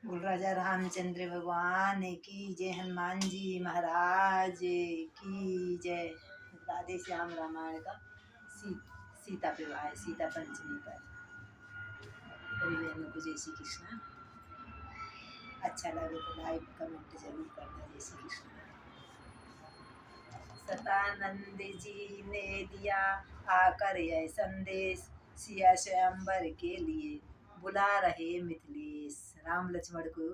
बोल राजा रामचंद्र भगवान की जय, हनुमान जी महाराज की जय। राधे श्याम रामायण का सी, सीता विवाह है, सीता पंचमी पर। सभी बहनों को जय श्री कृष्ण। अच्छा लगे तो लाइक कमेंट जरूर करना। जय श्री कृष्ण। सतानंद जी ने दिया आकर यह संदेश, सिया स्वयंवर के लिए बुला रहे मिथिलेश। राम लक्ष्मण को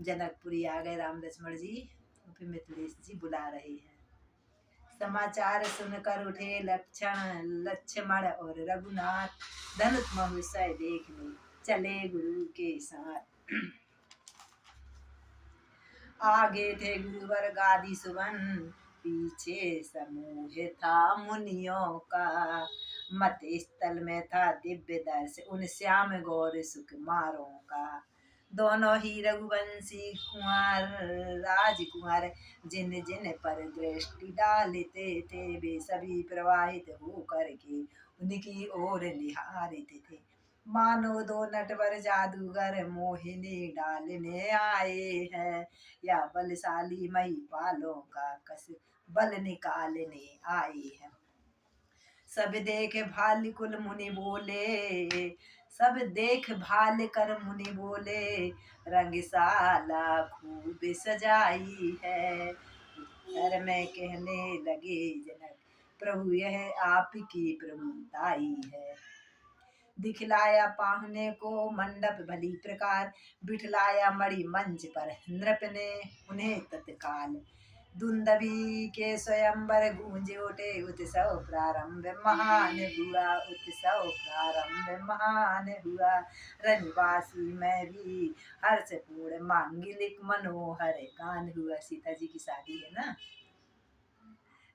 जनकपुरी आ गए राम लक्ष्मण जी, फिर मिथिलेश जी बुला रहे हैं। समाचार सुनकर उठे लक्ष्मण और रघुनाथ, धनुष महोत्सव देखने चले गुरु के साथ। आगे थे गुरुवर गादी सुवन, पीछे समूह था मुनियों का। मत स्थल में था दिव्य दर्श उन श्याम गौर सुकुमारों का। दोनों ही रघुवंशी कुंवर राजकुमार, जिन जिन पर दृष्टि डालते थे, वे सभी प्रवाहित हो करके उनकी ओर निहारते थे। मानो दो नटवर जादूगर मोहिनी डालने आए हैं, या बलशाली महिपालों का कस बल निकालने आए हैं। सब देख भाल कुल मुनि बोले, सब देख भाल कर मुनि बोले, रंगशाला खूब सजाई है। उत्तर में कहने लगे जनक, प्रभु यह आपकी प्रभुताई है। दिखलाया पाहुने को मंडप भली प्रकार, बिठलाया मणि मंच पर नृप ने उन्हें तत्काल। दुंदभी के स्वयंवर गूंज उठे, उत्सव प्रारंभ महान हुआ, उत्सव प्रारंभ महान हुआ। रनिवासी में भी हर्षपूर्ण मांगलिक मनोहर गान हुआ। सीता जी की शादी है ना।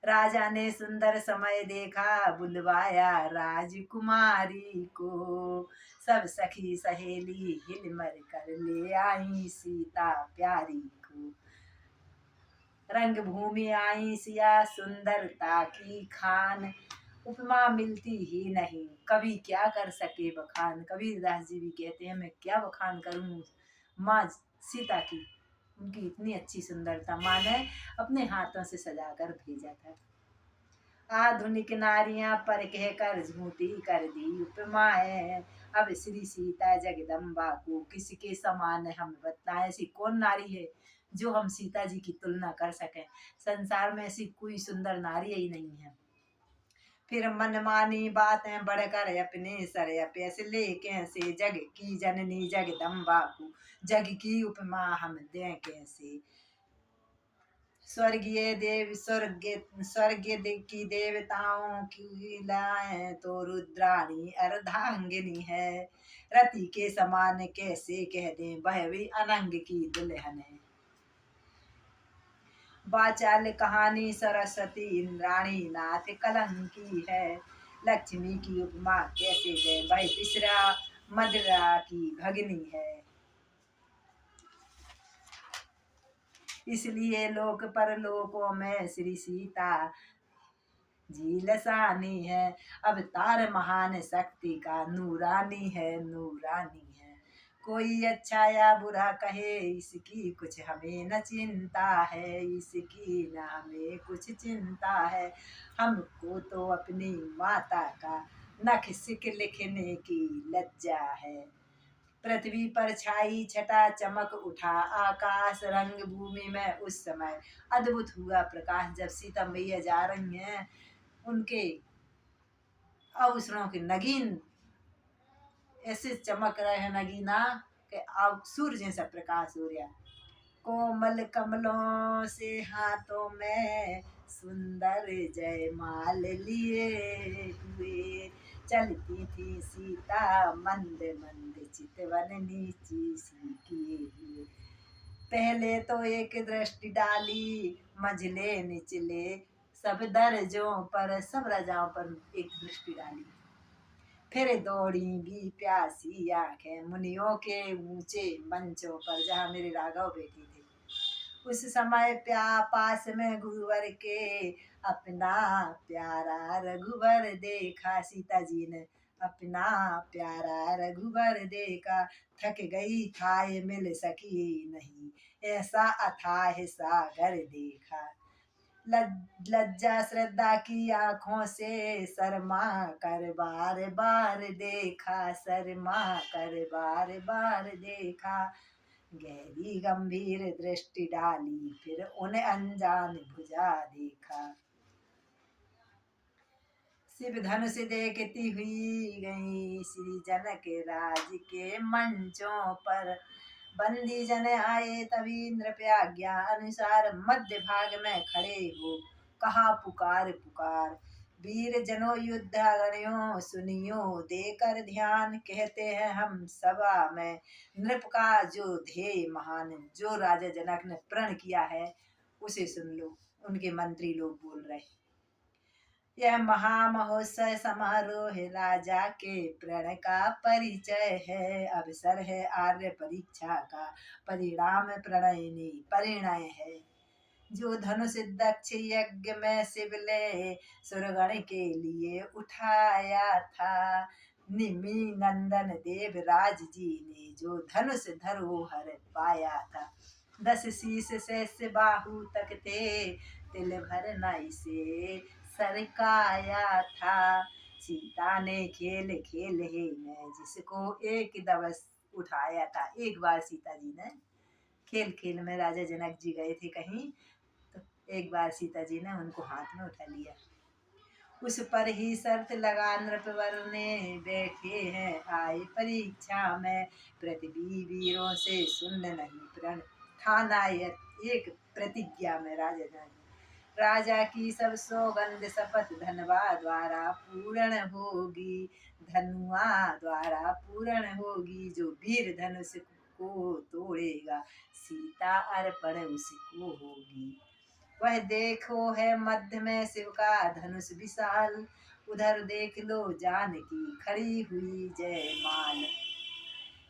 राजा ने सुंदर समय देखा, बुलवाया राजकुमारी को। सब सखी सहेली हिल मर कर ले आई सीता प्यारी को। रंग भूमि आई सिया सुंदरता की खान, उपमा मिलती ही नहीं कभी क्या कर सके बखान। कबीरदास जी भी कहते हैं, मैं क्या बखान करूं माँ सीता की, उनकी इतनी अच्छी सुंदरता। माँ ने अपने हाथों से सजा कर भेजा था। आधुनिक नारियां पर कहकर झूठी कर दी उपमाएं, अब श्री सीता जगदम्बा को किसके समान हम बताएं। ऐसी कौन नारी है जो हम सीता जी की तुलना कर सकें। संसार में ऐसी कोई सुंदर नारी ही नहीं है। फिर मनमानी बातें बढ़कर अपने सर फैसले कैसे, जग की जननी जगदम्बा को जग की उपमा हम दें कैसे। स्वर्गीय देव स्वर्ग की देवताओं की लाए तो रुद्राणी अर्धांगिनी है। रति के समान कैसे कह दें, वह भी अनंग की दुल्हन है। वाचाल कहानी सरस्वती इंद्राणी नाथ कलंकी है। लक्ष्मी की उपमा कैसे दे, वह तीसरा मदरा की भगनी है। इसलिए लोक परलोकों में श्री सीता जी लसानी है। अवतार महान शक्ति का नूरानी है, नूरानी है। कोई अच्छा या बुरा कहे, इसकी कुछ हमें न चिंता है, इसकी न हमें कुछ चिंता है। हमको तो अपनी माता का नख सिक लिखने की लज्जा है। पृथ्वी पर छाई छटा चमक उठा आकाश, रंग भूमि में उस समय अद्भुत हुआ प्रकाश। जब सीता मैया जा रही हैं, उनके आभूषणों के नगीन ऐसे चमक रहे हैं, नगीना के सूर्य जैसा प्रकाश हो रहा। कोमल कमलों से हाथों में सुंदर जयमाल लिए हुए, चलती थी सीता मंद मंद चितवन नीची सी किए हुए। पहले तो एक दृष्टि डाली मझले निचले सब दर्जों पर, सब राजाओं पर एक दृष्टि डाली। फिर दौड़ी भी प्यासी आंखें मुनियों के ऊंचे मंचों पर, जहाँ मेरे राघव बैठे थे। उस समय पास में गुरुवर के अपना प्यारा रघुवर देखा। सीता जी ने अपना प्यारा रघुवर देखा, थक गई थाय मिल सकी नहीं, ऐसा अथाह सागर देखा। लज्जा श्रद्धा की आंखों से शर्मा कर बार बार देखा, शर्मा कर बार बार देखा। गहरी गंभीर दृष्टि डाली, फिर उन्हें अनजान भुजा देखा। शिव धनुष देखती हुई गई श्री जनक राज के मंचों पर। बंदी जन आए तभी नृप आज्ञा अनुसार, मध्य भाग में खड़े हो कहा पुकार पुकार। वीर जनो युद्धारणियों सुनियो देकर ध्यान, कहते हैं हम सभा में नृप का जो ध्येय महान। जो राजा जनक ने प्रण किया है उसे सुन लो। उनके मंत्री लोग बोल रहे, यह महामहोत्सव समारोह राजा के प्रण का परिचय है। अवसर है आर्य परीक्षा का, परिणाम प्रणयनी परिणय है। जो धनुष दक्ष यज्ञ में शिवले सुरगण के लिए उठाया था, निमि नंदन देवराज जी ने जो धनुष धरोहर पाया था। 10 शीश से बाहु तक थे, तिल भर न इसे सरकाया था। सीता ने खेल खेल हे में जिसको एक दिवस उठाया था। एक बार सीता जी ने खेल खेल में, राजा जनक जी गए थे कहीं, तो एक बार सीता जी ने उनको हाथ में उठा लिया। उस पर ही शर्त लगा नृपवर ने, बैठे हैं आए परीक्षा में। पृथ्वी वीरों से सुन नहीं प्रण, ठाना एक प्रतिज्ञा में राजा जनक। राजा की सब सौगंध शपथ धनवा द्वारा पूर्ण होगी, धनुआ द्वारा पूर्ण होगी। जो वीर धनुष को तोड़ेगा, सीता अर्पण उसको होगी। वह देखो है मध्य में शिव का धनुष विशाल, उधर देख लो जानकी खड़ी हुई जयमाल।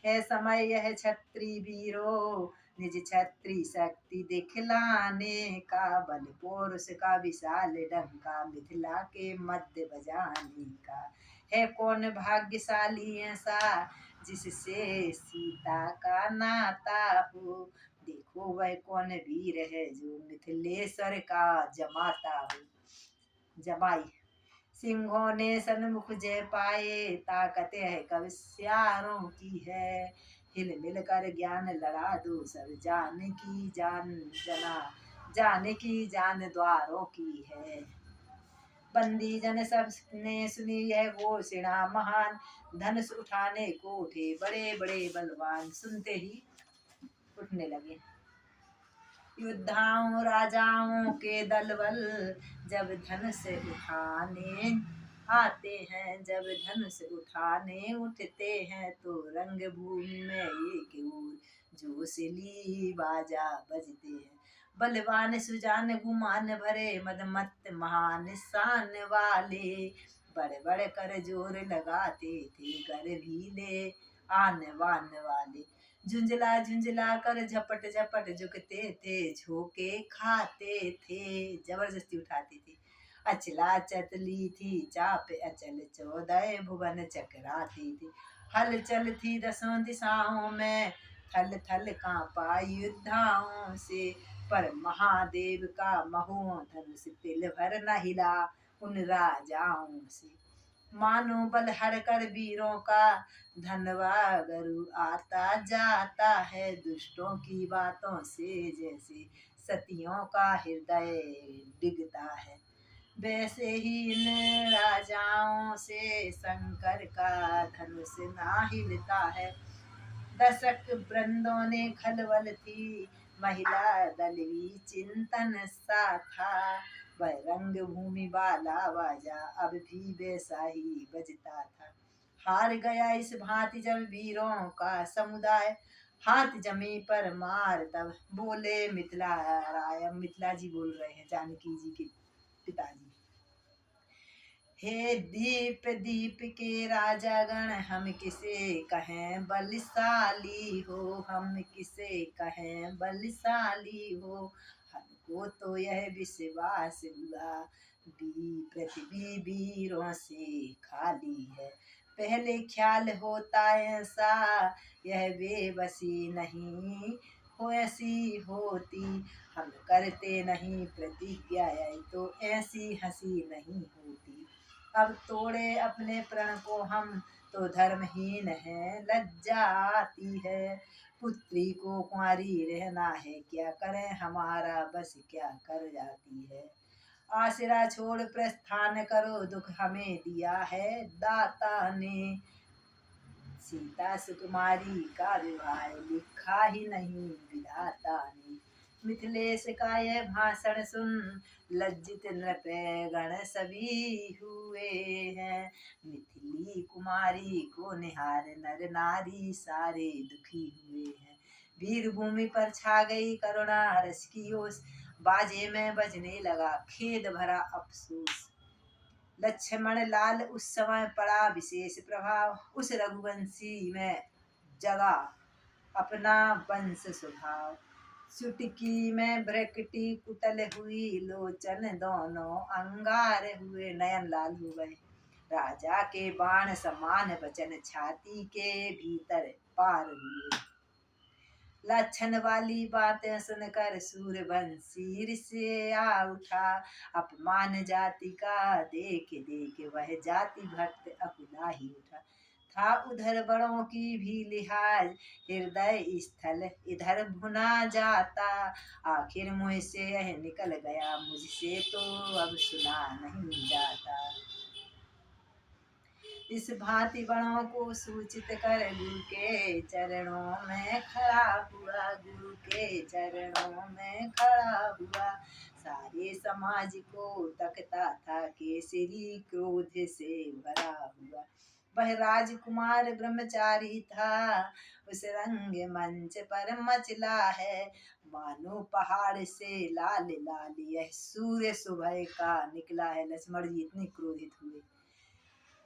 है समय यह क्षत्रिय वीरों निज क्षत्रिय शक्ति दिखलाने का, बल पौरुष का विशाल डंका मिथिला के मध्य बजाने का। है कौन भाग्यशाली ऐसा जिससे सीता का नाता हो, देखो वह कौन वीर है जो मिथिलेश्वर का जमाता हो। जमाई सिंहों ने सन्मुख जय पाए, ताकत है कवश्यारों की है। हिल मिल कर ज्ञान लड़ा दो सब, जानकी जान जना जानकी जान द्वारों की है। बंदी जन सब ने सुनी यह घोषणा महान, धनुष उठाने को उठे बड़े बड़े बलवान। सुनते ही उठने लगे। योद्धाओं राजाओं के दल बल जब धनुष उठाने आते हैं, जब धनुष उठाने उठते हैं, तो रंग भूमि में एक ओर जोशीली बाजा बजते हैं। बलवान सुजान गुमान भरे मदमत्त महान शान वाले, बड़ बड़ कर जोर लगाते थे गर्भीले आन बान वाले। झुंझला झुंझला कर झपट झपट झुकते थे, झोंके खाते थे, जबरदस्ती उठाते थे। अचला चतली थी चाप अचल, 14 भुवन चकराती थी। हलचल थी 10 दिशाओं में, थल थल कांपा योद्धाओं से। पर महादेव का महो धनुष तिल भर न हिला उन राजाओं से। मानो बल हर कर वीरों का धनवा गरु आता जाता है, दुष्टों की बातों से जैसे सतियों का हृदय डिगता है। वैसे ही इन राजाओं से शंकर का धनुष ना हिलता है। दशक वृंदों ने खलबल थी, महिला दल भी चिंतन सा था। वह रंग भूमि वाला बाजा अब भी वैसा ही बजता था। हार गया इस भांति जब वीरों का समुदाय, हाथ जमी पर मार तब बोले मिथिला राय। मिथिला जी बोल रहे हैं, जानकी जी के पिताजी। हे दीप दीप के राजा गण, हम किसे कहें बलशाली हो, हम किसे कहें बलशाली हो। हमको तो यह विश्वास हुआ पृथ्वी वीरों से खाली है। पहले ख्याल होता ऐसा, यह बेबसी नहीं हो ऐसी होती। हम करते नहीं प्रतिज्ञा, यह तो ऐसी हंसी नहीं होती। अब तोड़े अपने प्रण को हम, तो धर्महीन है लज्जा आती है। पुत्री को कुंवारी रहना है, क्या करें हमारा बस क्या कर जाती है। आसरा छोड़ प्रस्थान करो, दुख हमें दिया है दाता ने। सीता सुकुमारी का विवाह लिखा ही नहीं विधाता ने। मिथिलेश का यह भाषण सुन, लज्जित नृपगण सभी हुए हैं। मिथिली कुमारी को निहार नर नारी सारे दुखी हुए हैं। वीर भूमि पर छा गई करुणा, रस की ओस बाजे में बजने लगा खेद भरा अफसोस। लक्ष्मण लाल उस समय पड़ा विशेष प्रभाव, उस रघुवंशी में जगा अपना वंश स्वभाव। चुटकी में भ्रकटी कुटल हुई, लोचन दोनों अंगार हुए, नयन लाल हो गए। राजा के बाण समान वचन, छाती के भीतर पार हुए। लक्षण वाली बातें सुनकर सूरवंशी से आ उठा। अपमान जाति का देख देख वह जाति भक्त अकुला ही उठा। था उधर बड़ों की भी लिहाज, हृदय स्थल इधर भुना जाता। आखिर मुझसे यह निकल गया, मुझसे तो अब सुना नहीं जाता। इस भांति बड़ों को सूचित कर गुरु के चरणों में खड़ा हुआ, गुरु के चरणों में खड़ा हुआ। सारे समाज को तकता था, केसरी क्रोध से भरा हुआ। वह राजकुमार ब्रह्मचारी था, उस रंग मंच पर मचला है। मानो पहाड़ से लाल लाल यह सूर्य सुबह का निकला है। लक्ष्मण जी इतने क्रोधित हुए।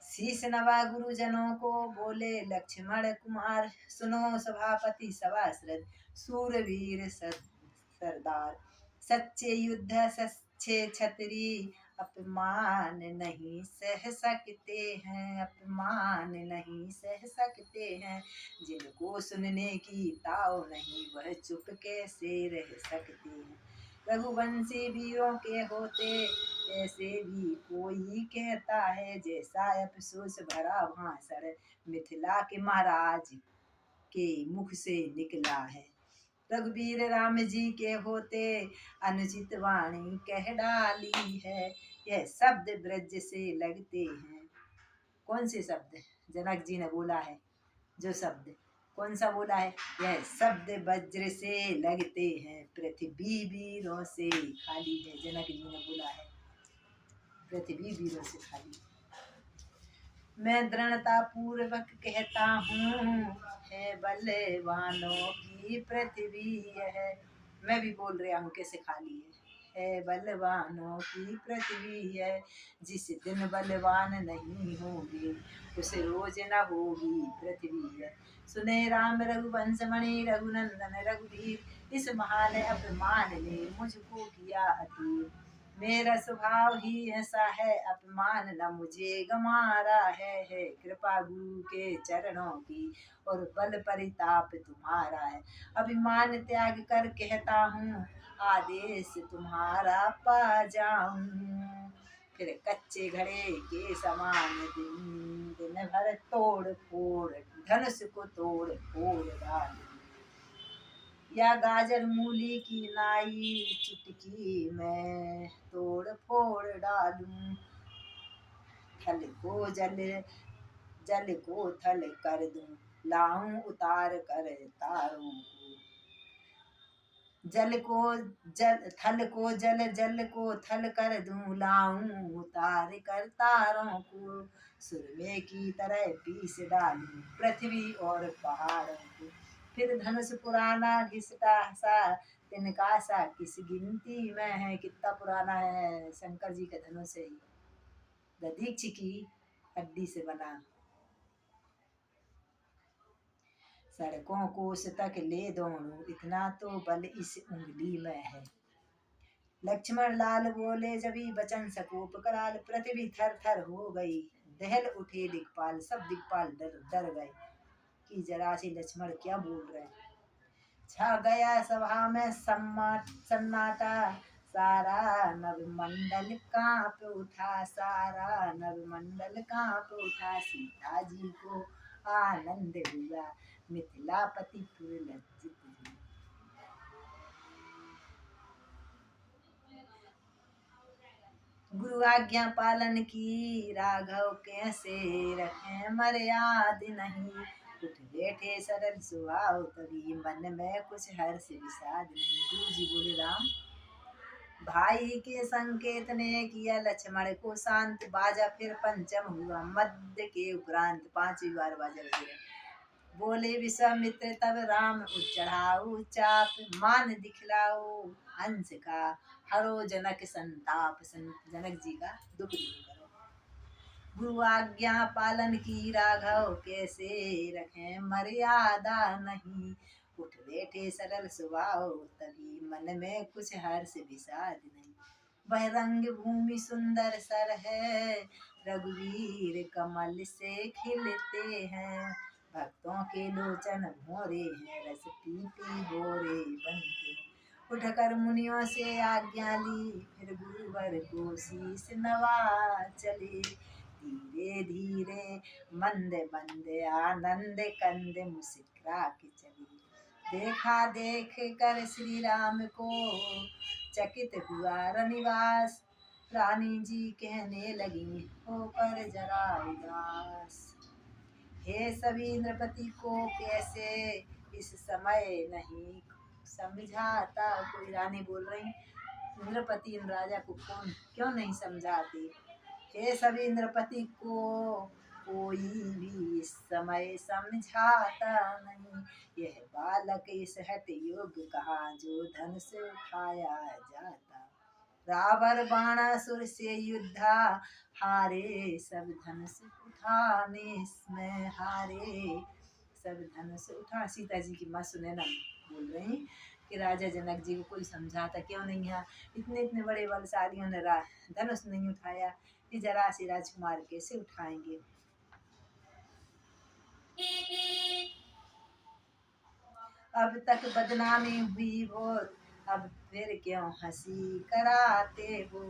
शीश नवा गुरुजनों को बोले लक्ष्मण कुमार, सुनो सभापति सभासद सूरवीर सरदार। सच्चे युद्ध सच्चे छतरी, अपमान नहीं सह सकते हैं, अपमान नहीं सह सकते हैं। जिनको सुनने की ताव नहीं, वह चुप कैसे रह सकते हैं। रघुवंशी वीरों के होते ऐसे भी कोई कहता है, जैसा अफसोस भरा भाषण मिथिला के महाराज के मुख से निकला है। रघुवीर राम जी के होते अनुचित वाणी कह डाली है। यह शब्द ब्रज से लगते हैं। कौन से शब्द जनक जी ने बोला है? जो शब्द कौन सा बोला है? यह शब्द वज्र से लगते हैं, पृथ्वी वीरों से खाली है। जनक जी ने बोला है पृथ्वी वीरों से खाली। मैं दृढ़ता पूर्वक कहता हूँ, है बलवानों की पृथ्वी है। मैं भी बोल रहा हूँ कैसे खाली है बलवानों की पृथ्वी है। जिस दिन बलवान नहीं होंगे, उस रोज न होगी पृथ्वी है। सुने राम रघुवंश मणि रघुनंदन रघुवीर, इस महान अपमान ने मुझको किया अधीर। मेरा स्वभाव ही ऐसा है, अपमान न मुझे गमारा है। कृपा गुरु के चरणों की और बल परिताप तुम्हारा है। अभिमान त्याग कर कहता हूँ, आदेश तुम्हारा पा जाऊं। फिर कच्चे घड़े के समान दिन दिन भर तोड़ फोड़, धनुष को तोड़ फोड़ डालूं। या गाजर मूली की नाई, चुटकी में तोड़ फोड़ डालूं। थल को जल जल को थल कर दूं, लाऊं उतार कर तारों को। जल को जल थल को जल जल को थल कर दूं, लाऊं उतार कर तारों को। सुरमे की तरह पीस डालूं पृथ्वी और पहाड़ों को। फिर धनुष पुराना घिसता सा, तिनका सा किस गिनती में है। कितना पुराना है? शंकर जी का धनुष है। दधीच की हड्डी से बना। सड़कों को तक ले दौड़ूं, इतना तो बल इस उंगली में है। लक्ष्मण लाल बोले जब वचन सकोप कराल, पृथ्वी थर थर हो गई दहल उठे दिक्पाल, सब दिक्पाल डर डर गए कि जरा से लक्ष्मण क्या बोल रहे हैं। छा गया सभा में सन्नाटा, सारा नवमंडल कांप उठा, सारा नवमंडल कांप उठा। सीता जी को आनंद हुआ, मिथिलापति पुर लज्जित हुआ। गुरु आज्ञा पालन की, राघव कैसे रखें मर्याद नहीं। उठ बैठे सरल स्वभाव तभी, मन में कुछ हर्ष विषाद नहीं। गुरु जी बोले राम, भाई के संकेत ने किया लक्ष्मण को शांत। बाजा फिर पंचम हुआ, मध्य के उपरांत पांचवी बार बाजा बजे। बोले विश्वामित्र तब राम चढ़ाऊ चाप, मान दिखलाओ हंस का, हरो जनक संताप। जनक जी का दुख दूर करो। गुरु आज्ञा पालन की, राघव कैसे रखें मर्यादा नहीं। उठ बैठे सरल स्वभाव तभी, मन में कुछ हर्ष विषाद नहीं। वह रंग भूमि सुंदर सर है, रघुवीर कमल से खिलते हैं। भक्तों के लोचन भोरे हैं, रस पीती भोरे बनते हैं। उठकर मुनियों से आज्ञा ली, फिर गुरुवर को शीश नवा चले। धीरे धीरे मंद मंद आनंद कंद मुस्कुरा के चली। देखा देख कर श्री राम को चकित हुआ रनिवास। रानी जी कहने लगी होकर जरा उदास, हे सभी नृपति को कैसे इस समय नहीं समझाता कोई। रानी बोल रही नृपति इन राजा को कौन क्यों नहीं समझाते। हे सभी नृपति को कोई भी इस समय समझाता नहीं। यह बालक इस हठ योग्य कहा, जो धन से उठाया जाता। रावण बाणासुर से युद्धा, हारे सब धन से उठाने में हारे। सब धन से उठा। सीता जी की माँ सुनैना बोल रही कि राजा जनक जी को कोई समझाता क्यों नहीं है। इतने इतने बड़े बलशालियों ने धनुष नहीं उठाया, कि जरा से राजकुमार कैसे उठाएंगे। अब तक बदनामी हुई वो, अब फिर क्यों हंसी कराते हो।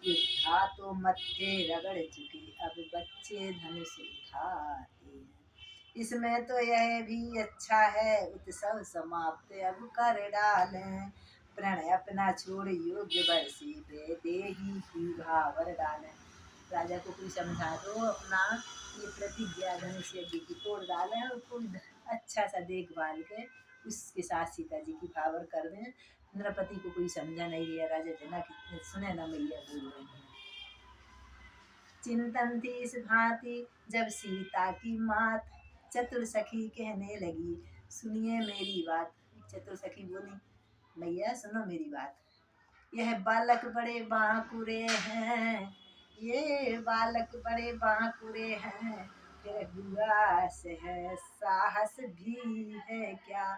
युद्धा तो मत्थे रगड़ चुके, अब बच्चे धनुष उठाते हैं। इसमें तो यह भी अच्छा है, उत्सव समाप्त अब कर डालें। प्रण अपना छोड़ योग्य बरसी पे, देही की भावर डालें। राजा को कोई समझा दो अपना ये प्रतिज्ञा धनुष यज्ञ की तोड़ डालें, और कोई अच्छा सा देखभाल के उसके साथ सीता जी की भावर कर दें। नृपति को कोई समझा नहीं दिया। राजा जनक सुनैना मैया बोल रही है। चिंतन थी इस भांति जब सीता की मात, चतुर सखी कहने लगी सुनिए मेरी बात। चतुर सखी बोली मैया सुनो मेरी बात। यह बालक बड़े बांकुरे हैं, ये बालक बड़े बांकुरे हैं। फिर हुआ से है साहस भी है क्या।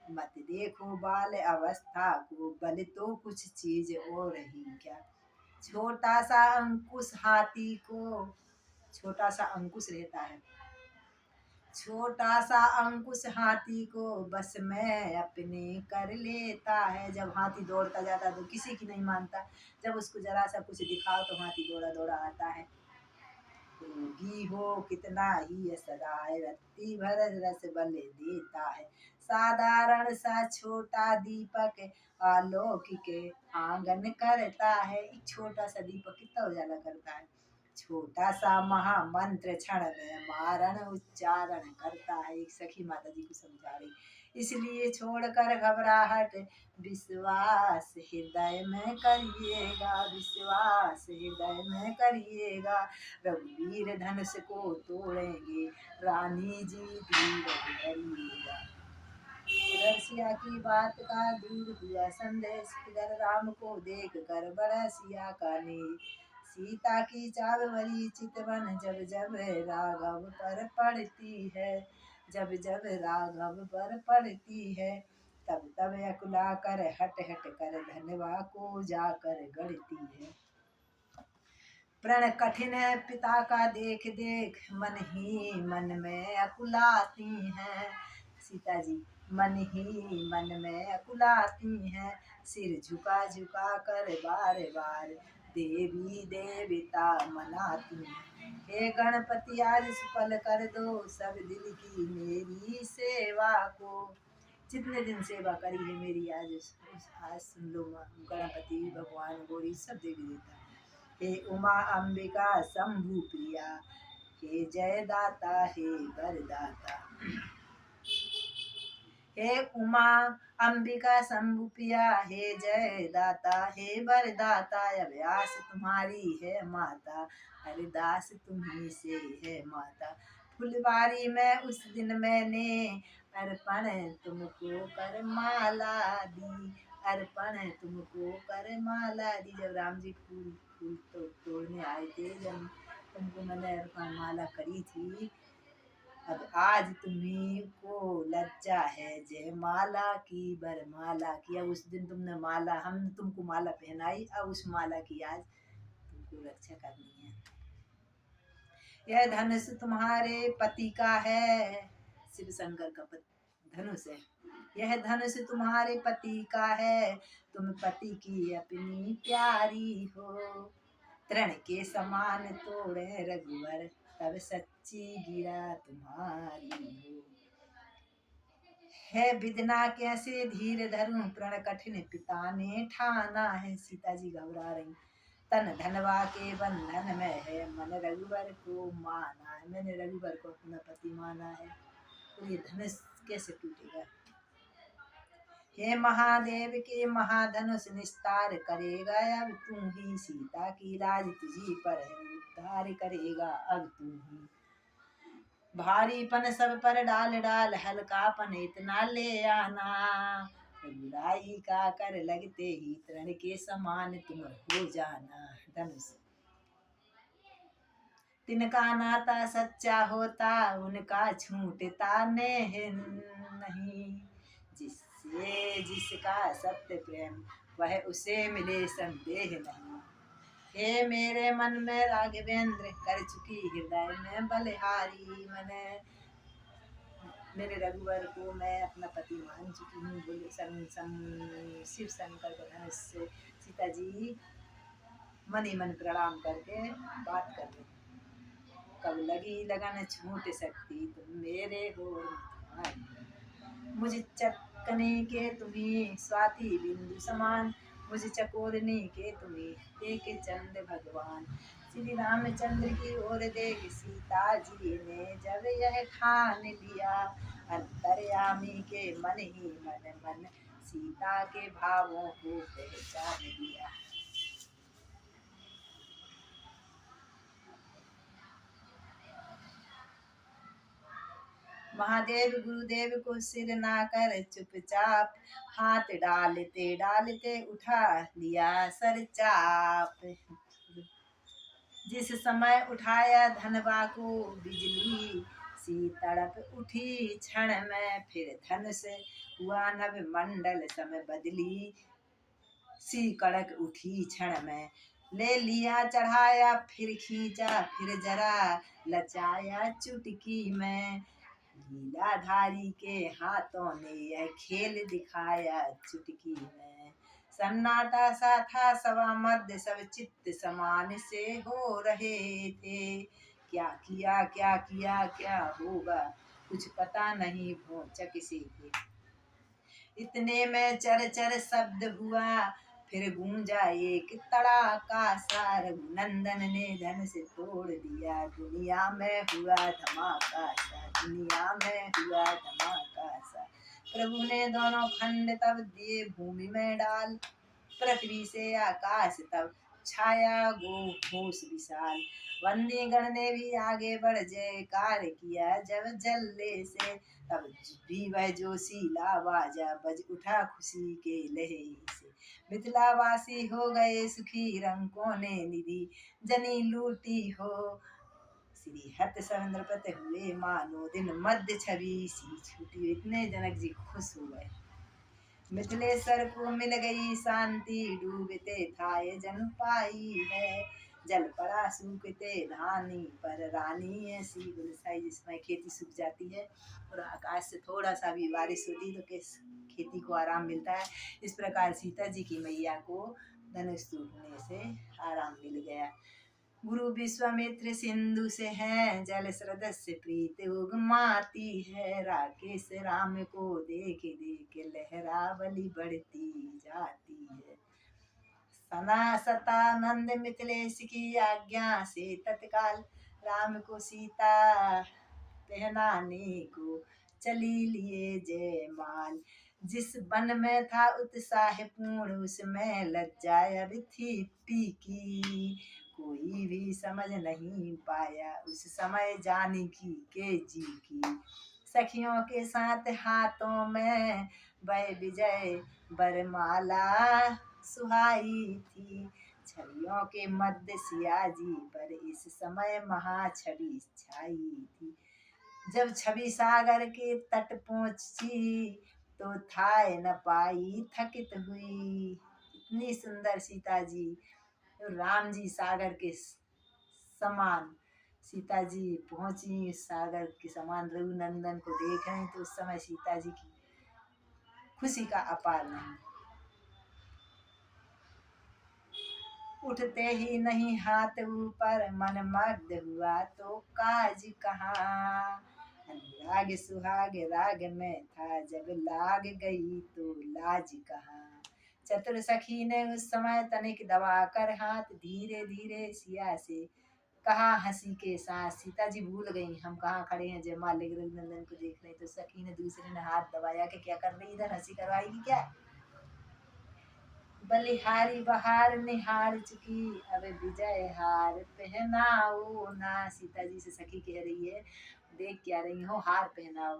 मत देखो बाल अवस्था को, बल तो कुछ चीज और ही क्या। छोटा सा अंकुश हाथी को, छोटा सा अंकुश रहता है, छोटा सा अंकुश हाथी को बस में अपने कर लेता है। जब हाथी दौड़ता जाता तो किसी की नहीं मानता, जब उसको जरा सा कुछ दिखाओ तो हाथी दौड़ा दौड़ा आता है। रोगी हो कितना ही सदाए, रत्ती भर रस बल देता है। साधारण सा छोटा दीपक अलौकिक आंगन करता है। एक छोटा सा दीपक कितना उजाला करता है। छोटा सा महामंत्र क्षण में मारण उच्चारण करता है। एक सखी माता जी को समझा रही, इसलिए छोड़कर घबराहट विश्वास हृदय में करिएगा, विश्वास हृदय में करिएगा। रघुवीर धनुष को तोड़ेंगे, रानी जी धीरज धरिएगा। उधर सिया की बात का दूर हुआ संदेश, इधर राम को देख कर बड़ा सिया का नेह। सीता की चाव भरी चितवन, जब जब राघव पर पड़ती है, जब जब राघव पर पड़ती है। तब तब अकुला कर हट हट कर धनवा को जाकर गढ़ती है। प्रण कठिन पिता का देख देख मन ही मन में अकुलाती हैं। सीता जी मन ही मन में अकुलाती हैं, सिर झुका झुका कर बार बार देवी देवता मनाती हैं। हे गणपति आज सुफल कर दो सब दिल की मेरी सेवा को। जितने दिन सेवा करी है मेरी आज सुन लो गणपति भगवान गौरी सब देवी देवता। हे उमा अंबिका शंभु प्रिया, हे जय दाता हे वरदाता। हे उमा अंबिका शंभु प्रिया, हे जय दाता हे वरदाता। अभ्यास तुम्हारी है माता, हरिदास तुम्ही से है माता। फुलवारी में उस दिन मैंने अर्पण तुमको कर माला दी, अर्पण तुमको कर माला दी। जब राम जी फूल फूल तोड़ने आए थे, जब तुमको मैंने अर्पण माला करी थी, अब आज तुम्ही को लज्जा है जय माला की बरमाला की। अब उस दिन तुमने माला, हम तुमको माला पहनाई, अब उस माला की आज तुमको रक्षा करनी है। यह धनुष तुम्हारे पति का है, शिव शंकर का धनुष है। यह धनुष तुम्हारे पति का है, तुम पति की अपनी प्यारी हो। तृण के समान तोड़े रघुवर, तब सच्ची गिरा तुम्हारी हो। है विधना कैसे धीर धरूं, प्रण कठिन पिता ने ठाना है। सीता जी घबरा रही, तन धनवा के बंधन में है, मन रघुवर को माना है। मैंने रघुवर को अपना पति माना है, तो ये धनुष कैसे टूटेगा। हे महादेव के महाधनुष निस्तार करेगा, अब तू ही सीता की लाज तुझी पर है, उद्धार करेगा अब तू ही। भारीपन सब पर डाल डाल, हल्कापन इतना ले आना। बुराई का कर लगते ही तृण के समान तुम हो जाना। धनुष तिनका नाता सच्चा होता, उनका छूटता नहीं। जिससे जिसका सत्य प्रेम, वह उसे मिले संदेह नहीं। हे मेरे मन में राघवेंद्र, कर चुकी हृदय में बलिहारी। मेरे रघुवर को मैं अपना पति मान चुकी हूँ। बोले शिव शंकर का धनुष से सीता जी मन ही मन प्रणाम करके बात कर रही। कब लगी लगन छूट सकती, तुम मेरे हो मुझे चकने के तुम्ही स्वाति बिंदु समान, मुझे चकोरने के तुम्ही एक चंद भगवान। श्री रामचंद्र की ओर देख सीता जी ने जब यह ठान लिया, अंतर्यामी के मन ही मन मन सीता के भावों को पहचान लिया। महादेव गुरुदेव को सिर ना कर चुपचाप, हाथ डालते डालते उठा लिया सर चाप। जिस समय उठाया धनवा को बिजली, सी तड़प उठी क्षण में फिर धनुष हुआ नभ मंडल समय बदली। सी कड़क उठी क्षण में ले लिया चढ़ाया, फिर खींचा फिर जरा लचाया चुटकी में। लीलाधारी के हाथों ने यह खेल दिखाया चुटकी में। सन्नाटा सा था सवा मध्य, सब चित्त समान से हो रहे थे। क्या किया क्या होगा, कुछ पता नहीं भौचक से थे। इतने में चर चर शब्द हुआ, फिर गूंजा एक तड़ाका सा। रघुनंदन ने धनुष तोड़ दिया, दुनिया में हुआ धमाका सा, दुनिया में हुआ धमाका सा। प्रभु ने दोनों खंड तब दिए भूमि में डाल, पृथ्वी से आकाश तब छाया घोष विशाल। वंदी गण ने भी आगे बढ़ जयकार किया, जब जल्ले से तब भी वह जोशीला बाजा बज उठा खुशी के लहर से। मिथिलावासी हो गए सुखी, रंकों ने निधि जनी लूटी हो। श्री हत समुद्रपत हुए मानो दिन, मध्य छवि सी छूटी। इतने जनक जी खुश हो गए। मिथिलेश्वर को मिल गई शांति, डूबते था ये जन पाई है। जल पड़ा सूखते धानी पर रानी ऐसी गुलसाई, जिसमें खेती सूख जाती है और आकाश से थोड़ा सा भी बारिश होती तो किस खेती को आराम मिलता है। इस प्रकार सीता जी की मैया को धनुष टूटने से आराम मिल गया। गुरु विश्वामित्र सिंधु से है, जल सदस्य प्रीत उगमाती है। राकेश राम को देख देख लहरावली बढ़ती जाती है। सना सतानंद मिथिलेश की आज्ञा से तत्काल राम को सीता पहनाने को चली लिए जयमाल। जिस वन में था उत्साह पूर्ण, उसमें लज्जा अब थी फीकी। कोई भी समझ नहीं पाया उस समय जानकी के जी की। सखियों के साथ हाथों में वह विजय बरमाला सुहाई थी। छवियों के मध्य सिया जी पर इस समय महाछवि छाई थी। जब छवि सागर के तट पहुंची तो थाए न पाई थकित हुई। इतनी सुंदर सीता जी, राम जी सागर के समान सीता जी पहुंची, सागर के समान रघुनंदन को देख रहे हैं तो उस समय सीता जी की खुशी का अपार नहीं। उठते ही नहीं हाथ ऊपर, मन मग्न हुआ तो काज कहाँ। अनुराग सुहाग राग में था, जब लाग गई तो लाज कहाँ। चतुर सखी ने उस समय तनिक दबाकर हाथ धीरे धीरे सिया से कहा हंसी के साथ। सीता जी भूल गई हम कहाँ खड़े हैं, जयमाल लेकर रघुनंदन को देख रहे। तो सखी ने दूसरे ने हाथ दबाया कि क्या कर रही, इधर हंसी करवाएगी क्या। बलिहारी बहार निहार चुकी, अब विजय हार पहनाओ ना। सीता जी से सखी कह रही है देख क्या रही हो, हार पहनाओ।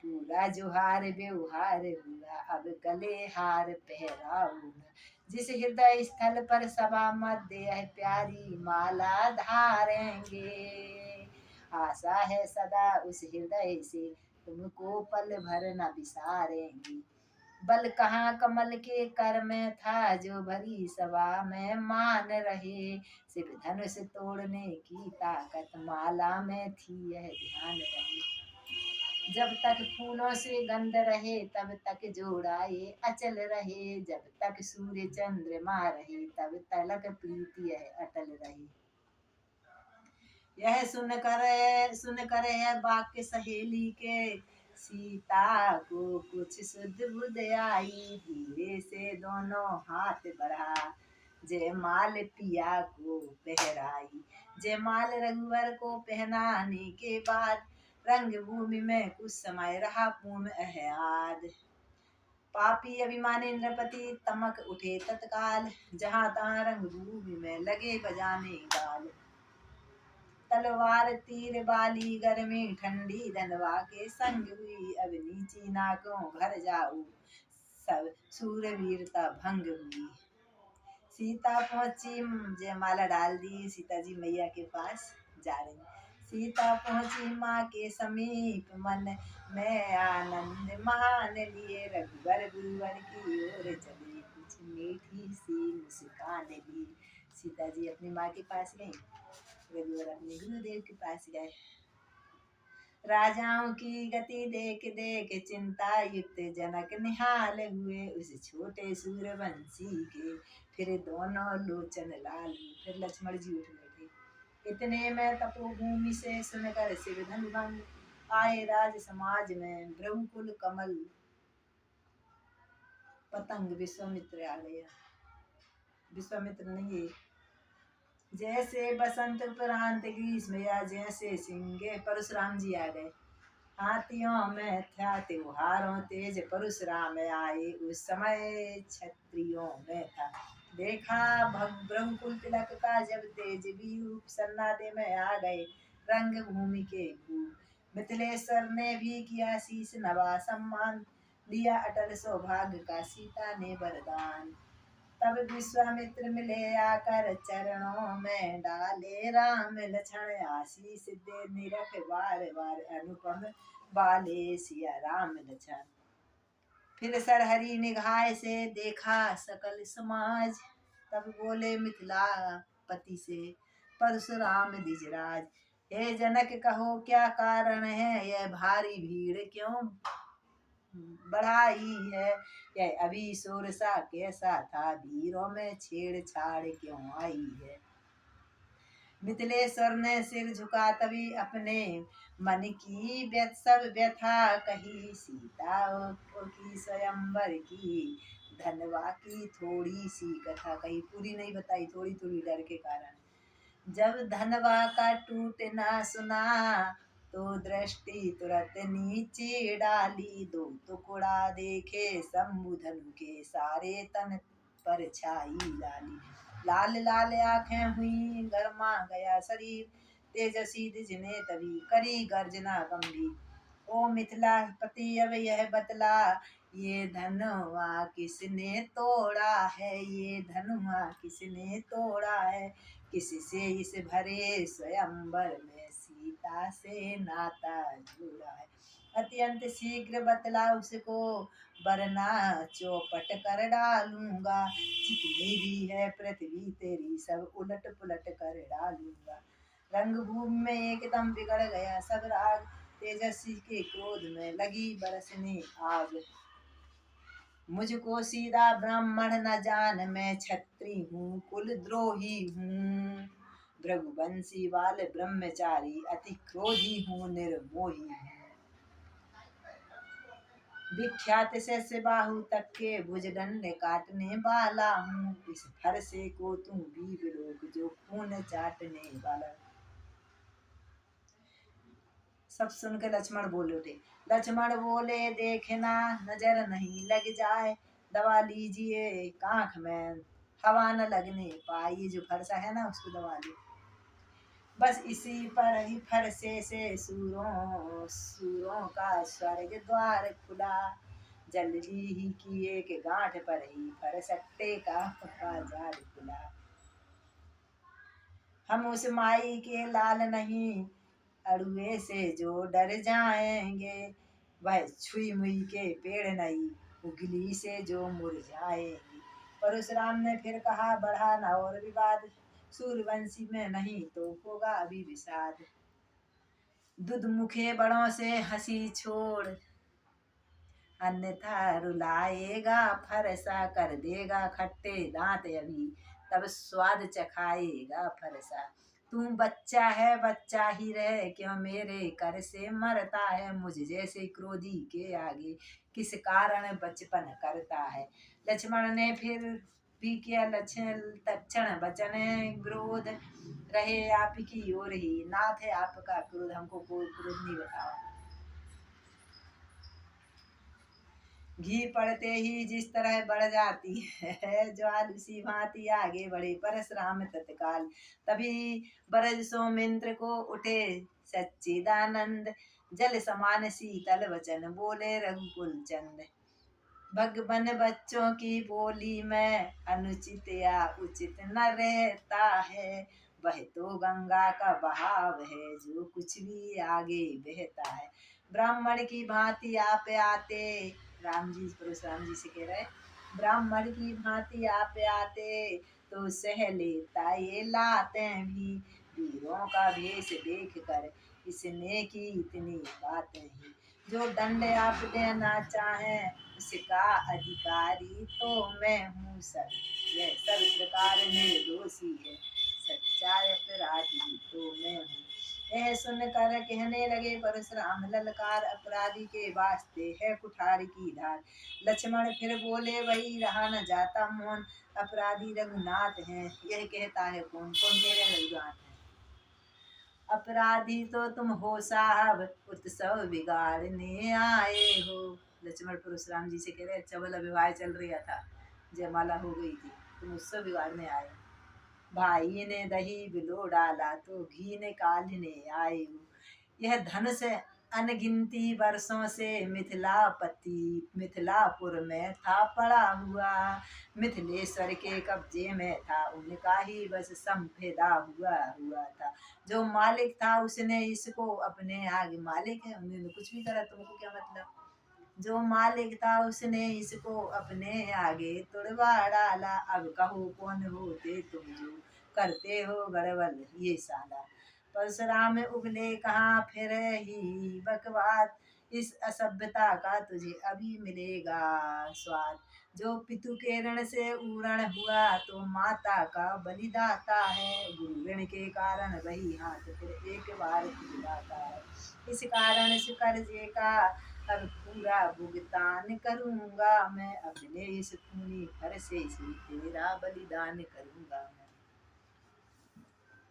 पूरा जो हार व्यवहार हुआ, अब गले हार पहराओ ना। जिस हृदय स्थल पर सभा मध्य यह प्यारी माला धारेंगे। आशा है सदा उस हृदय से, तुमको पल भर न बिसारेंगे। बल कहाँ कमल के कर में था, जो भरी सभा में मान रहे। सिर्फ धनुष तोड़ने की ताकत माला में थी, यह ध्यान रहे। जब तक फूलों से गंध रहे, तब तक जोड़ाए अचल रहे। जब तक सूर्य चंद्रमा रहे, तब तलक प्रीति यह अटल रहे। यह सुनकर है वाक्य सहेली के, सीता को कुछ सुध बुध आई। धीरे से दोनों हाथ बढ़ा, जयमाल पिया को पहराई। जयमाल रघुवर को पहनाने के बाद, रंग भूमि में कुछ समय रहा पूर्ण आहलाद। पापी अभिमानी नृपति तमक उठे तत्काल, जहाँ तहाँ रंग भूमि में लगे बजाने गाल। तलवार तीर बाली गर्मी ठंडी, धनवा के संग हुई। अब नीची नाकों घर जाऊ, सब सूरवीरता भंग हुई। सीता पहुंची, जयमाला डाल दी, सीता जी मैया के पास जा रही। सीता पहुंची माँ के समीप, मन में आनंद मान लिए। रघुवर गुरुवर की ओर चले, कुछ मीठी सी मुस्कान ली। सीता जी अपनी माँ के पास गई, रघुवर अपने गुरुदेव के पास गए। राजाओं की गति देख देख चिंता युक्त जनक निहाल हुए। उस छोटे सूर्यवंशी के फिर दोनों लोचन लाल। फिर लक्ष्मण जी उठ बैठे। इतने में तपोभूमि से सुनकर शिव धन भंग आए। राज समाज में ब्रह्मकुल कमल पतंग विश्वामित्र आ गया। विश्वामित्र नहीं, जैसे बसंत उपरांत ग्रीष्म या जैसे सिंगे परशुराम जी आ गए। हाथियों में था त्योहारों तेज, परशुराम आए उस समय क्षत्रियों में था। देखा ब्रह्मकुल तिलक का जब तेज, विरूप सन्नाटे में आ गए रंग भूमि के भूप। मिथिलेश्वर ने भी किया शीश नवा सम्मान, लिया अटल सौभाग्य का सीता ने वरदान। तब विश्वामित्र मिले आकर चरणों में डाले, राम लक्ष्मण आशीष दे निरख बार बार अनुपम बाले सिया राम लक्ष्मण। फिर सरहरी निगाह से देखा सकल समाज, तब बोले मिथिला पति से परशुराम द्विजराज। हे जनक कहो क्या कारण है, यह भारी भीड़ क्यों बढ़ाई है। यह अभी शोर सा कैसा था, वीरों में छेड़छाड़ क्यों आई है। मिथिलेश्वर ने सिर झुका तभी अपने मन की सब व्यथा कही। सीता की स्वयंवर की धनवा की थोड़ी सी कथा कही, पूरी नहीं बताई, थोड़ी थोड़ी डर के कारण। जब धनवा का टूटना सुना तो दृष्टि तुरंत नीचे डाली। दो टुकड़ा देखे शंभु धनु के, सारे तन पर छाई लाली। लाल लाल आंखें हुई गरमा गया शरीर, तेजसी द्विज ने तभी करी गर्जना गंभीर। ओ मिथिला पति अब यह बतला, ये धनुआ किसने तोड़ा है, ये धनुआ किसने तोड़ा है। किससे इस भरे स्वयंवर में सीता से नाता जुड़ा है। अत्यंत शीघ्र बतला उसको, वरना चौपट कर डालूंगा। जितनी भी है पृथ्वी तेरी सब उलट पुलट कर डालूंगा। रंगभूमि में एकदम बिगड़ गया सब राग, तेजस्वी के क्रोध में लगी बरसने आग। मुझको सीधा ब्राह्मण न जान, मैं क्षत्रिय हूँ कुल द्रोही हूँ। भृगुवंशी बाल ब्रह्मचारी, अति क्रोधी हूँ निर्मोही हूँ। विख्यात से बाहु तक के भुजदंड काटने वाला हूँ। इस फरसे को तुम भी बिलोक जो खून चाटने वाला। सब सुन के लक्ष्मण बोले उठे। लक्ष्मण बोले देखना नजर नहीं लग जाए, दबा लीजिए कांख में हवा न लगने पाई। जो फरसा है ना उसको दबा ली। बस इसी पर ही फरसे से सूरों का स्वर्ग द्वार खुला। जल्दी ही की एक गांठ पर ही फरसट्टे का जाल खुला। हम उस माई के लाल नहीं, अड़ुए से जो डर जाएंगे। वह छुई मुई के पेड़ नहीं, उगली से जो मुरझाएंगे। परशुराम ने फिर कहा बढ़ा न और विवाद, सूर्यवंशी में नहीं तो होगा अभी विषाद। दुध मुखे बड़ों से हंसी छोड़, अन्यथा रुलाएगा फरसा। कर देगा खट्टे दांत अभी, तब स्वाद चखाएगा फरसा। तू बच्चा है बच्चा ही रहे, क्यों मेरे कर से मरता है। मुझ जैसे क्रोधी के आगे किस कारण बचपन करता है। लक्ष्मण ने फिर भी किया तक्षण वचन विरोध, रहे आपकी ओर ही नाथ है आपका क्रोध। हमको कोई क्रोध नहीं बताओ। घी पड़ते ही जिस तरह बढ़ जाती है ज्वाल, उसी भांति आगे बढ़े परशुराम तत्काल। तभी बरज सौमित्र को उठे सच्चिदानंद, जल समान शीतल वचन बोले रघुकुल चंद। भगवन बच्चों की बोली में अनुचित या उचित न रहता है। वह तो गंगा का बहाव है जो कुछ भी आगे बहता है। ब्राह्मण की भांति आप आते, राम जी परशुराम जी से कह रहे, ब्राह्मण की भांति आप आते तो सह लेता ये लाते भी। वीरों का भेष देख कर इसने की इतनी बात नहीं। जो दंड आप देना चाहें उसका अधिकारी तो मैं हूँ सर। यह सब प्रकार निर्दोषी है, सच्चा अपराधी तो मैं हूँ। यह सुनकर कहने लगे परशुराम ललकार, अपराधी के वास्ते है कुठार की धार। लक्ष्मण फिर बोले वही रहा न जाता मोहन, अपराधी रघुनाथ हैं यह कहता है कौन। कौन कह रहे रघुनाथ है। अपराधी तो तुम हो साहब, उत्सव बिगाड़ने आए हो। लक्ष्मण परशुराम जी से कह रहे अच्छा भला विवाह चल रहा था, जयमाला हो गई थी, तुम उत्सव बिगाड़ने आए। भाई ने दही बिलो डाला तो घी निकालने आए हो। यह धन से अनगिनती वर्षों से मिथिलापुर में था पड़ा हुआ। मिथिलेश्वर के कब्जे में था, उनका ही बस संफेदा हुआ था। जो मालिक था उसने इसको अपने आगे, मालिक है उन्होंने कुछ भी करा तुमको क्या मतलब। जो मालिक था उसने इसको अपने आगे तुड़वा डाला। अब कहो कौन होते तुम जो करते हो गड़बड़ ये साला। परशुराम उगले कहाँ फिर ही बकवास, इस असभ्यता का तुझे अभी मिलेगा स्वाद। जो पितु के ऋण से उरण हुआ तो माता का बलिदाता है, गुरु ऋण के कारण वही हाथ फिर एक बार खुलाता है। इस कारण से कर्जे का अब पूरा भुगतान करूंगा मैं, अपने इस खूनी फर से तेरा बलिदान करूंगा मैं।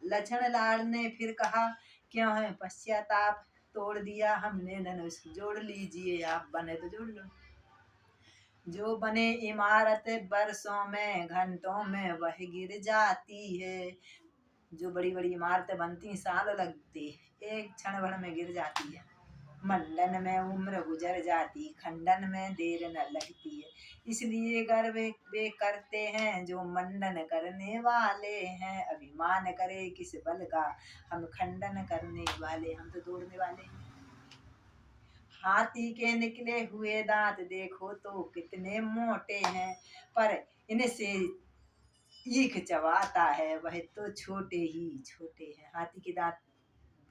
लक्ष्मण लाल ने फिर कहा, क्यों है पश्चाताप, तोड़ दिया हमने धनुष, जोड़ लीजिए आप बने तो जोड़ लो। जो बने इमारत बरसों में घंटों में वह गिर जाती है। जो बड़ी बड़ी इमारतें बनती साल लगते, एक क्षण भर में गिर जाती है। मंडन में उम्र गुजर जाती, खंडन में देर न लगती है। इसलिए गर्व वे करते हैं जो मंडन करने वाले हैं, अभिमान करे किस बल का, हम खंडन करने वाले, हम तो तोड़ने वाले हैं। हाथी के निकले हुए दांत देखो तो कितने मोटे हैं, पर इनसे ईख चबाता है वह तो छोटे ही छोटे हैं। हाथी के दांत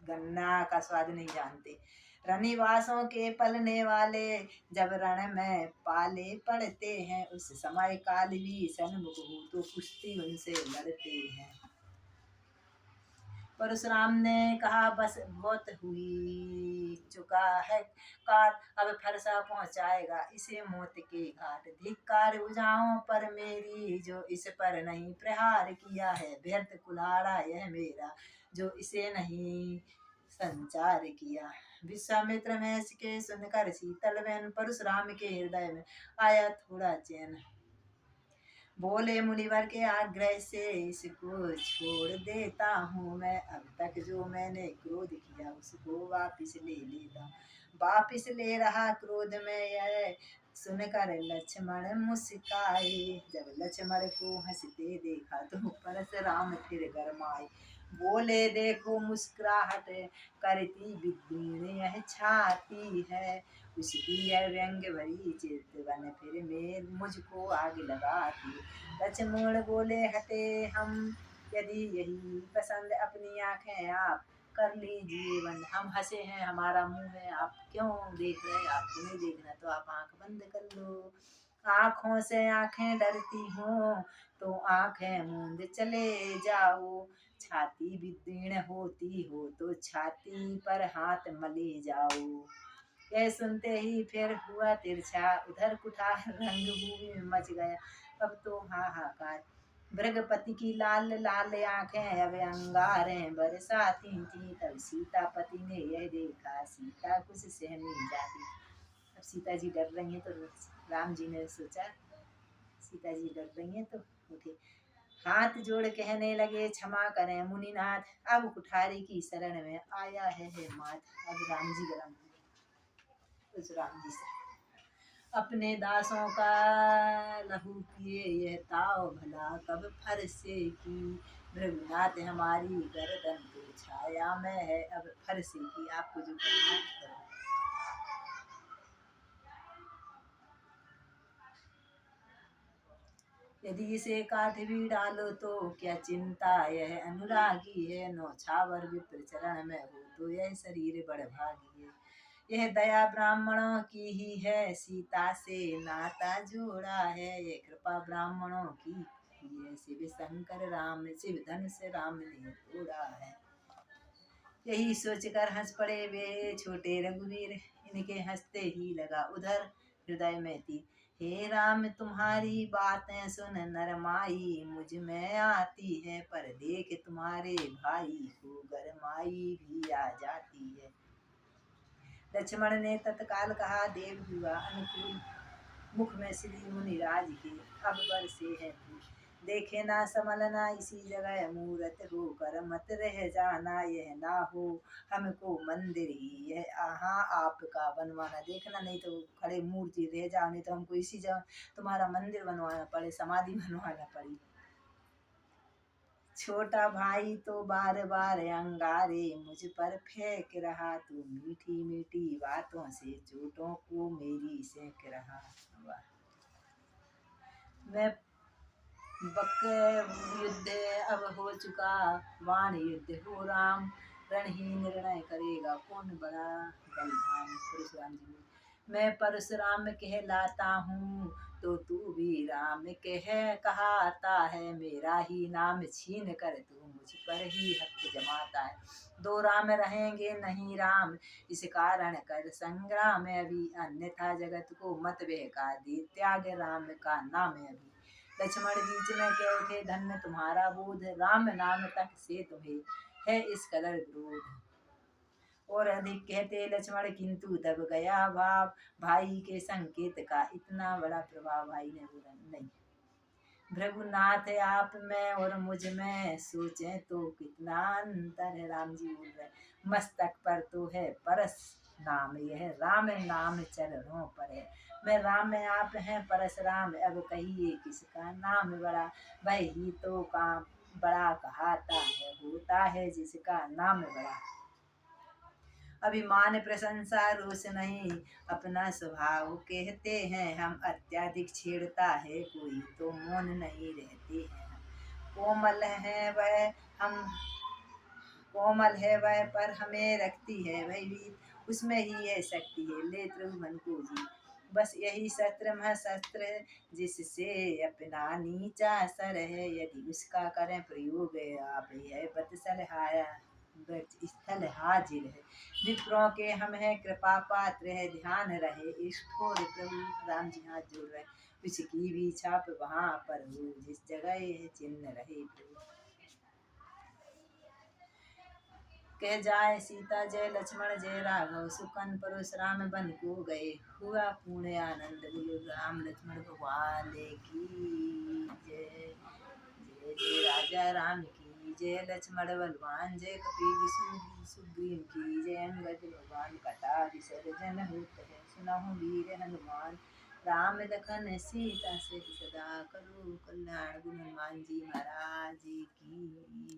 गन्ना का स्वाद नहीं जानते। रनिवासों के पलने वाले जब रण में पाले पड़ते हैं, उस समय काल भी सन्मुख हो तो कुश्ती उनसे लड़ते हैं। परशुराम ने कहा, बस बहुत हुई चुका है काल, अब फरसा पहुंचाएगा इसे मौत के घाट। धिक्कार बुझाओ पर मेरी, जो इस पर नहीं प्रहार किया है, व्यर्थ कुल्हाड़ा यह मेरा, जो इसे नहीं संचार किया। विश्वामित्र महेश के सुनकर शीतल बहन परशुराम के हृदय में आया थोड़ा चैन। बोले, मुनिवर के आग्रह से इसको छोड़ देता हूँ मैं, अब तक जो मैंने क्रोध किया उसको वापिस ले लेता हूँ। वापिस ले रहा क्रोध में यह सुनकर लक्ष्मण मुस्काए। जब लक्ष्मण को हंसते देखा तो परशुराम फिर गरमाए। बोले, देखो मुस्कुराहट करती विद्युन यह छाती है, उसकी यह व्यंग भरी चितवन फिर मेर मुझको आग लगाती। लक्ष्मण बोले, हटे हम, यदि यही पसंद अपनी आंखें आप कर लीजिए बंद। हम हंसे हैं, हमारा मुंह है, आप क्यों देख रहे, आपको नहीं देखना तो आप आंख बंद कर लो। आंखों से आंखें डरती हो तो आंखें मूंद चले जाओ, छाती विदीर्ण होती हो तो छाती पर हाथ मले जाओ। यह सुनते ही फिर हुआ तिरछा, उधर कुठार रंगभूमि में मच गया अब तो हाहाकार। भृगपति की लाल लाल आंखें अब अंगारें बरसाती थी, तब सीतापति ने यह देखा सीता कुछ सह नहीं जाती। अब सीता जी डर रही हैं तो राम जी ने सोचा सीता जी डर रही हैं तो उठे, हाथ जोड़ कहने लगे, क्षमा करें मुनिनाथ, अब कुठारी की शरण में आया है मात। अब राम जी गरम उस राम जी से अपने दासों का लहू पिए यह ताव भला कब फरसे की, भृगुनाथ हमारी गर्दन तो छाया में है अब फरसे की। आपको जो करना है करो। यदि इसे काट भी डालो तो क्या चिंता, यह अनुरागी है, नौछावर विप्र चरण में हो तो यह शरीर बड़ भागी है। यह दया ब्राह्मणों की ही है, सीता से नाता जोड़ा है, यह कृपा ब्राह्मणों की है, शिव शंकर राम शिव धनुष राम ने तोड़ा है। यही सोचकर हंस पड़े वे छोटे रघुवीर, इनके हंसते ही लगा उधर हृदय में थी। हे राम तुम्हारी बातें सुन नरमाई मुझ में आती है, पर देख तुम्हारे भाई को गरमाई भी आ जाती है। लक्ष्मण ने तत्काल कहा, देव हुआ अनुकूल, मुख में श्री मुनिराज के अब बरसे है फूल। देखे ना समलना इसी जगह मूरत हो कर मत रह जाना, यह ना हो हमको मंदिर ही यह यहाँ आपका बनवाना। देखना नहीं तो खड़े मूर्ति रह जाओ, नहीं तो हमको इसी जगह तुम्हारा मंदिर बनवाना पड़े, समाधि बनवाना पड़ी। छोटा भाई तो बार बार अंगारे मुझ पर फेंक रहा, तू मीठी मीठी बातों से चोटों को मेरी सेंक रहा। मैं बक युद्ध अब हो चुका, वान युद्ध हो राम, रण ही निर्णय करेगा कौन बड़ा बलवान। परशुराम जी बोले, मैं परशुराम कहलाता हूँ, तो तू भी राम कहाता है। मेरा ही नाम छीन कर तू मुझ पर ही हक जमाता है। दो राम रहेंगे नहीं राम, इस कारण कर संग्राम अभी, अन्यथा जगत को मत बहका दे, त्याग राम का नाम अभी। लक्ष्मण बीच में कहे उठे, धन्य तुम्हारा बोध, राम नाम तक से तुम्हें है इस कदर क्रोध। और अधिक कहते लक्ष्मण, किंतु दब गया भाव, भाई के संकेत का इतना बड़ा प्रभाव। भाई ने बोला, नहीं भृगुनाथ आप में और मुझ में सोचें तो कितना अंतर है। राम जी बोल रहे, मस्तक पर तो है परस नाम, यह राम नाम चरणों पर है। मैं राम में आप हैं परशुराम, अब कहिए किसका नाम बड़ा। वह ही तो काम बड़ा कहाता है, होता है जिसका नाम बड़ा। अभिमान प्रशंसा रोष नहीं, अपना स्वभाव कहते हैं हम, अत्यधिक छेड़ता है कोई तो मौन नहीं रहते हैं हम। कोमल है वह हम कोमल है वह पर हमें रखती है भयभीत, उसमें ही है शक्ति है ले त्रिभुवन को जी। बस यही शस्त्र मह शस्त्र है, जिससे अपना नीचा सर है, यदि उसका करें प्रयोग आप है बत्सल हाया स्थल हाजिर है। विप्रों के हम है कृपा पात्र है, ध्यान रहे इष्टोर प्रभु। राम जी हाथ जोड़ रहे, उसकी भी छाप वहाँ पर हो, जिस जगह चिन्ह रहे प्रभु। कह जाए सीता जय लक्ष्मण जय राघव, सुकन परशुराम बन को गए, हुआ पूर्ण आनंद। बोलो राम लक्ष्मण भगवान की जय। जय जय राजा राम की जय, लक्ष्मण बलवान जय, कपील सुग्रीव की जय, अंगद भगवान कथा विसर्जन होत है, सुनहु वीर हनुमान, राम लखन सीता से सदा करो कल्याण। गुण हनुमान जी महाराज की